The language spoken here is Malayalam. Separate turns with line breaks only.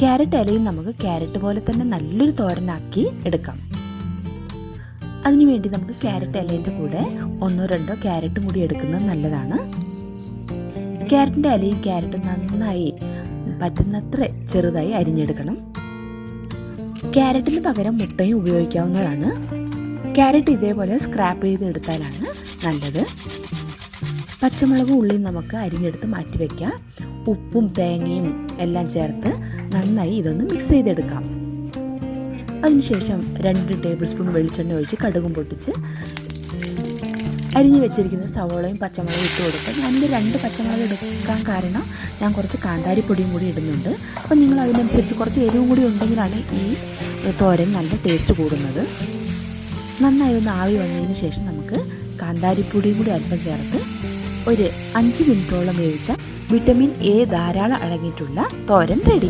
ക്യാരറ്റ് ഇലയും നമുക്ക് ക്യാരറ്റ് പോലെ തന്നെ നല്ലൊരു തോരനാക്കി എടുക്കാം. അതിനുവേണ്ടി നമുക്ക് ക്യാരറ്റ് ഇലേൻ്റെ കൂടെ 1-2 ക്യാരറ്റും കൂടി എടുക്കുന്നത് നല്ലതാണ്. ക്യാരറ്റിൻ്റെ ഇലയും ക്യാരറ്റും നന്നായി പറ്റുന്നത്ര ചെറുതായി അരിഞ്ഞെടുക്കണം. ക്യാരറ്റിന് പകരം മുട്ടയും ഉപയോഗിക്കാവുന്നതാണ്. ക്യാരറ്റ് ഇതേപോലെ സ്ക്രാപ്പ് ചെയ്തെടുത്താലാണ് നല്ലത്. പച്ചമുളകും ഉള്ളിയും നമുക്ക് അരിഞ്ഞെടുത്ത് മാറ്റി വയ്ക്കാം. ഉപ്പും തേങ്ങയും എല്ലാം ചേർത്ത് നന്നായി ഇതൊന്ന് മിക്സ് ചെയ്തെടുക്കാം. അതിനുശേഷം 2 ടേബിൾ സ്പൂൺ വെളിച്ചെണ്ണ ഒഴിച്ച് കടുകും പൊട്ടിച്ച് അരിഞ്ഞു വെച്ചിരിക്കുന്ന സവോളയും പച്ചമുളകും ഇട്ട് കൊടുക്കുക. ഞാനിത് 2 പച്ചമുളക് എടുക്കാൻ കാരണം ഞാൻ കുറച്ച് കാന്താരിപ്പൊടിയും കൂടി ഇടുന്നുണ്ട്. അപ്പോൾ നിങ്ങൾ അതിനനുസരിച്ച് കുറച്ച് എരിവും കൂടി ഉണ്ടെങ്കിലാണ് ഈ തോരൻ നല്ല ടേസ്റ്റ് കൂടുന്നത്. നന്നായി ഒന്ന് ആവി വന്നതിന് ശേഷം നമുക്ക് കാന്താരിപ്പൊടിയും കൂടി അല്പം ചേർത്ത് ഒരു 5 മിനിറ്റോളം വേവിച്ച വിറ്റമിൻ എ ധാരാളം അടങ്ങിയിട്ടുള്ള തോരൻ റെഡി.